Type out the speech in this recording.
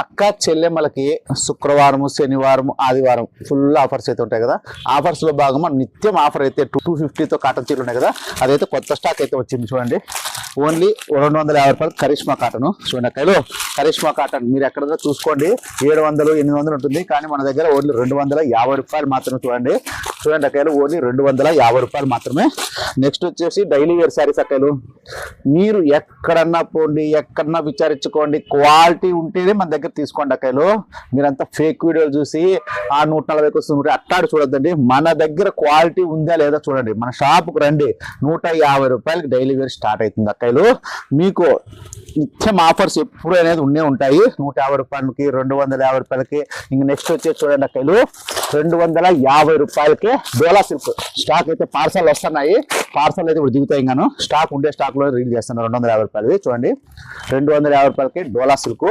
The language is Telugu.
అక్క చెల్లెమ్మలకి శుక్రవారం, శనివారం, ఆదివారం ఫుల్ ఆఫర్స్ అయితే ఉంటాయి కదా. ఆఫర్స్ లో భాగంగా నిత్యం ఆఫర్ అయితే 250తో కాటన్ చీరలు ఉన్నాయి కదా, అదైతే కొత్త స్టాక్ అయితే వచ్చింది చూడండి. ఓన్లీ 250 రూపాయలు కరిష్మా కాటన్ చూడండి అక్కలు. కరిష్మా కాటన్ మీరు ఎక్కడ చూసుకోండి 700, 800 ఉంటుంది, కానీ మన దగ్గర ఓన్లీ 250 రూపాయలు మాత్రమే. చూడండి అక్కలు, ఓన్లీ 250 రూపాయలు మాత్రమే. నెక్స్ట్ వచ్చేసి డైలీ వేర్ శారీస్ అక్కలు. మీరు ఎక్కడన్నా పోండి, ఎక్కడన్నా విచారించుకోండి, క్వాలిటీ ఉంటేనే మన దగ్గర తీసుకోండి అక్కలు. మీరంతా ఫేక్ వీడియోలు చూసి ఆ 140 వస్తుంది అట్టాడు చూడొద్దండి. మన దగ్గర క్వాలిటీ ఉందా లేదా చూడండి. మన షాప్కి రండి, 150 రూపాయలకి డైలీ వేర్ స్టార్ట్ అవుతుంది అక్కలు. మీకు నిత్యం ఆఫర్స్ ఎప్పుడు అనేది ఉండే ఉంటాయి. 150 రూపాయలకి, 250 రూపాయలకి. ఇంక నెక్స్ట్ వచ్చేసి చూడండి అక్కలు, 250 రూపాయలకి డోలా సిల్క్ స్టాక్ అయితే పార్సల్ వస్తున్నాయి. పార్సల్ అయితే ఇప్పుడు దిగుతాయి. ఇంకాను స్టాక్ ఉండే స్టాక్ లో రిలీజ్ చేస్తున్నారు 250 రూపాయలవి. చూడండి 250 రూపాయలకి డోలా సిల్క్.